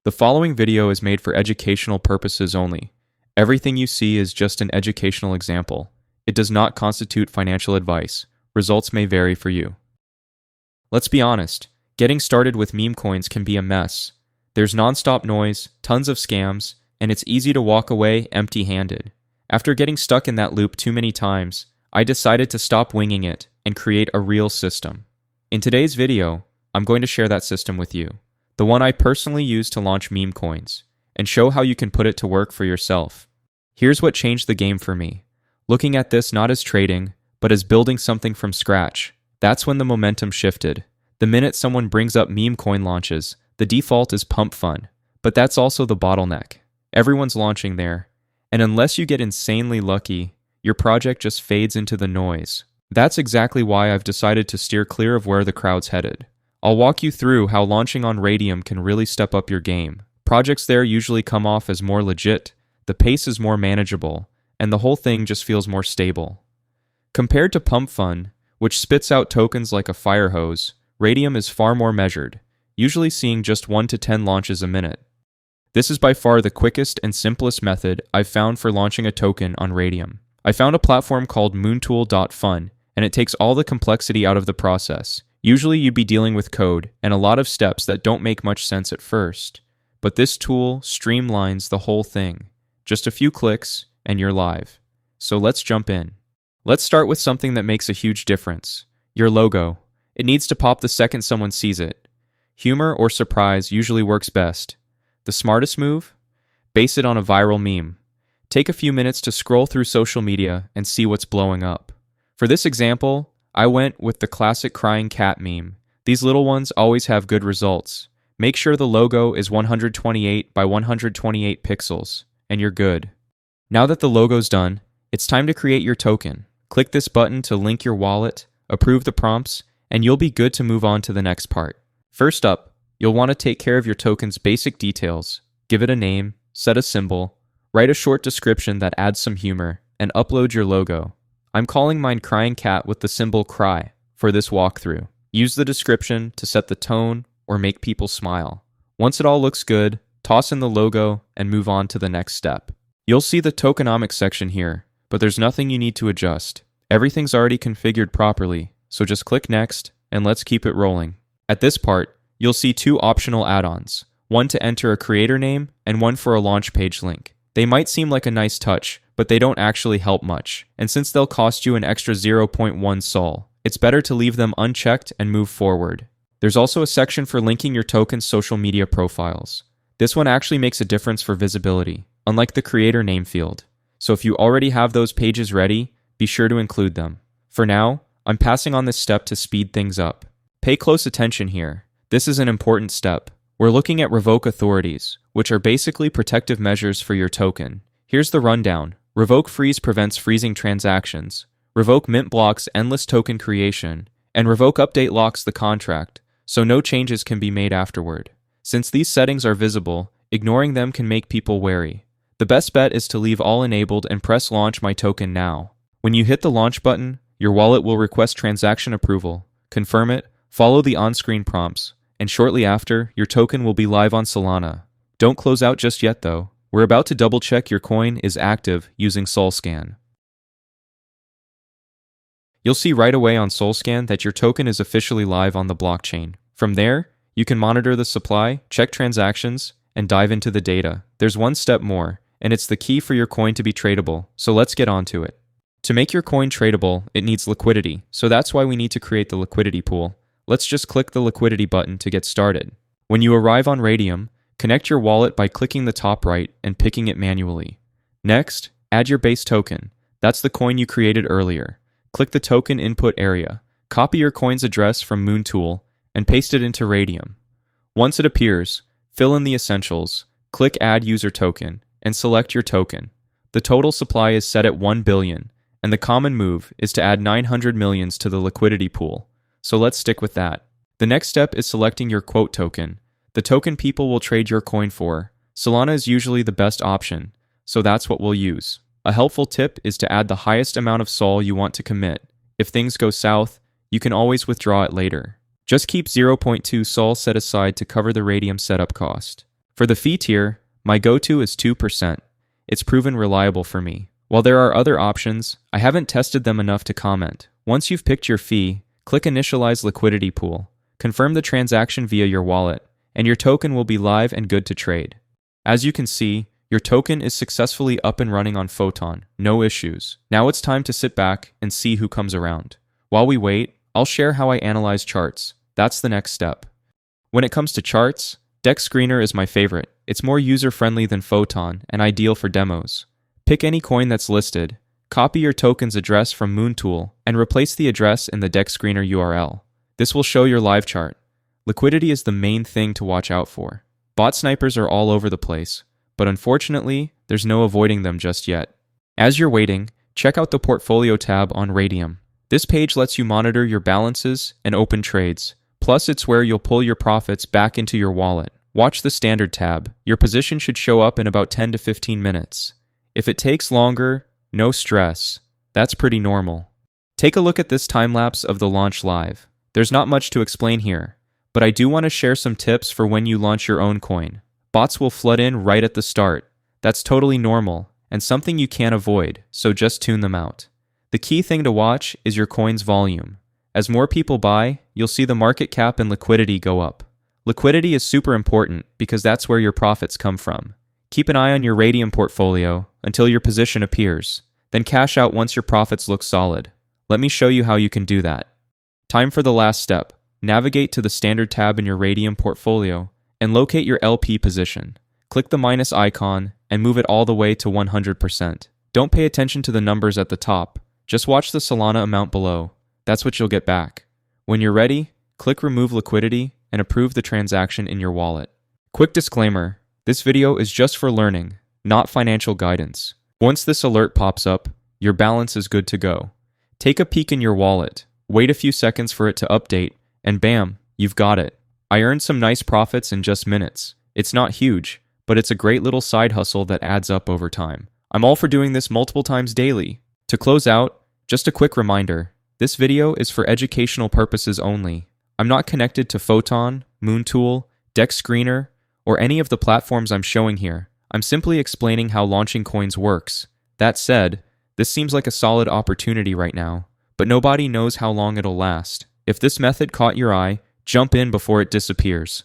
The following video is made for educational purposes only. Everything you see is just an educational example. It does not constitute financial advice. Results may vary for you. Let's be honest, getting started with meme coins can be a mess. There's non-stop noise, tons of scams, and it's easy to walk away empty-handed. After getting stuck in that loop too many times, I decided to stop winging it and create a real system. In today's video, I'm going to share that system with you. The one I personally use to launch meme coins, and show how you can put it to work for yourself. Here's what changed the game for me. Looking at this not as trading, but as building something from scratch. That's when the momentum shifted. The minute someone brings up meme coin launches, the default is pump fun. But that's also the bottleneck. Everyone's launching there. And unless you get insanely lucky, your project just fades into the noise. That's exactly why I've decided to steer clear of where the crowd's headed. I'll walk you through how launching on Raydium can really step up your game. Projects there usually come off as more legit, the pace is more manageable, and the whole thing just feels more stable. Compared to Pump Fun, which spits out tokens like a fire hose, Raydium is far more measured, usually seeing just 1 to 10 launches a minute. This is by far the quickest and simplest method I've found for launching a token on Raydium. I found a platform called moontool.fun, and it takes all the complexity out of the process. Usually you'd be dealing with code and a lot of steps that don't make much sense at first. But this tool streamlines the whole thing. Just a few clicks and you're live. So let's jump in. Let's start with something that makes a huge difference. Your logo. It needs to pop the second someone sees it. Humor or surprise usually works best. The smartest move? Base it on a viral meme. Take a few minutes to scroll through social media and see what's blowing up. For this example, I went with the classic crying cat meme. These little ones always have good results. Make sure the logo is 128 by 128 pixels, and you're good. Now that the logo's done, it's time to create your token. Click this button to link your wallet, approve the prompts, and you'll be good to move on to the next part. First up, you'll want to take care of your token's basic details. Give it a name, set a symbol, write a short description that adds some humor, and upload your logo. I'm calling mine Crying Cat with the symbol cry for this walkthrough. Use the description to set the tone or make people smile. Once it all looks good, toss in the logo and move on to the next step. You'll see the tokenomics section here, but there's nothing you need to adjust. Everything's already configured properly, so just click next and let's keep it rolling. At this part, you'll see two optional add-ons, one to enter a creator name and one for a launch page link. They might seem like a nice touch, but they don't actually help much, and since they'll cost you an extra 0.1 sol, it's better to leave them unchecked and move forward. There's also a section for linking your token's social media profiles. This one actually makes a difference for visibility, unlike the creator name field. So if you already have those pages ready, be sure to include them. For now, I'm passing on this step to speed things up. Pay close attention here. This is an important step. We're looking at revoke authorities, which are basically protective measures for your token. Here's the rundown. Revoke freeze prevents freezing transactions. Revoke mint blocks endless token creation. And revoke update locks the contract, so no changes can be made afterward. Since these settings are visible, ignoring them can make people wary. The best bet is to leave all enabled and press launch my token now. When you hit the launch button, your wallet will request transaction approval. Confirm it, follow the on-screen prompts, and shortly after, your token will be live on Solana. Don't close out just yet though. We're about to double-check your coin is active using SolScan. You'll see right away on SolScan that your token is officially live on the blockchain. From there, you can monitor the supply, check transactions, and dive into the data. There's one step more, and it's the key for your coin to be tradable, so let's get on to it. To make your coin tradable, it needs liquidity, so that's why we need to create the liquidity pool. Let's just click the liquidity button to get started. When you arrive on Raydium, connect your wallet by clicking the top right and picking it manually. Next, add your base token. That's the coin you created earlier. Click the token input area. Copy your coin's address from Moontool and paste it into Raydium. Once it appears, fill in the essentials, click Add User Token, and select your token. The total supply is set at 1 billion, and the common move is to add 900 millions to the liquidity pool. So let's stick with that. The next step is selecting your quote token. The token people will trade your coin for. Solana is usually the best option, so that's what we'll use. A helpful tip is to add the highest amount of sol you want to commit. If things go south, you can always withdraw it later. Just keep 0.2 sol set aside to cover the Raydium setup cost. For the fee tier, my go-to is 2%. It's proven reliable for me. While there are other options, I haven't tested them enough to comment. Once you've picked your fee, click Initialize Liquidity Pool. Confirm the transaction via your wallet, and your token will be live and good to trade. As you can see, your token is successfully up and running on Photon, no issues. Now it's time to sit back and see who comes around. While we wait, I'll share how I analyze charts. That's the next step. When it comes to charts, Deck Screener is my favorite. It's more user-friendly than Photon and ideal for demos. Pick any coin that's listed, copy your token's address from Moontool, and replace the address in the Deck Screener URL. This will show your live chart. Liquidity is the main thing to watch out for. Bot snipers are all over the place, but unfortunately, there's no avoiding them just yet. As you're waiting, check out the Portfolio tab on Raydium. This page lets you monitor your balances and open trades. Plus, it's where you'll pull your profits back into your wallet. Watch the Standard tab. Your position should show up in about 10 to 15 minutes. If it takes longer, no stress. That's pretty normal. Take a look at this time-lapse of the launch live. There's not much to explain here, but I do want to share some tips for when you launch your own coin. Bots will flood in right at the start. That's totally normal, and something you can't avoid, so just tune them out. The key thing to watch is your coin's volume. As more people buy, you'll see the market cap and liquidity go up. Liquidity is super important because that's where your profits come from. Keep an eye on your Raydium portfolio until your position appears, then cash out once your profits look solid. Let me show you how you can do that. Time for the last step. Navigate to the Standard tab in your Raydium portfolio and locate your LP position. Click the minus icon and move it all the way to 100%. Don't pay attention to the numbers at the top. Just watch the Solana amount below. That's what you'll get back. When you're ready, click Remove Liquidity and approve the transaction in your wallet. Quick disclaimer, this video is just for learning, not financial guidance. Once this alert pops up, your balance is good to go. Take a peek in your wallet, wait a few seconds for it to update, and bam, you've got it. I earned some nice profits in just minutes. It's not huge, but it's a great little side hustle that adds up over time. I'm all for doing this multiple times daily. To close out, just a quick reminder, this video is for educational purposes only. I'm not connected to Photon, Moontool, Deck Screener, or any of the platforms I'm showing here. I'm simply explaining how launching coins works. That said, this seems like a solid opportunity right now, but nobody knows how long it'll last. If this method caught your eye, jump in before it disappears.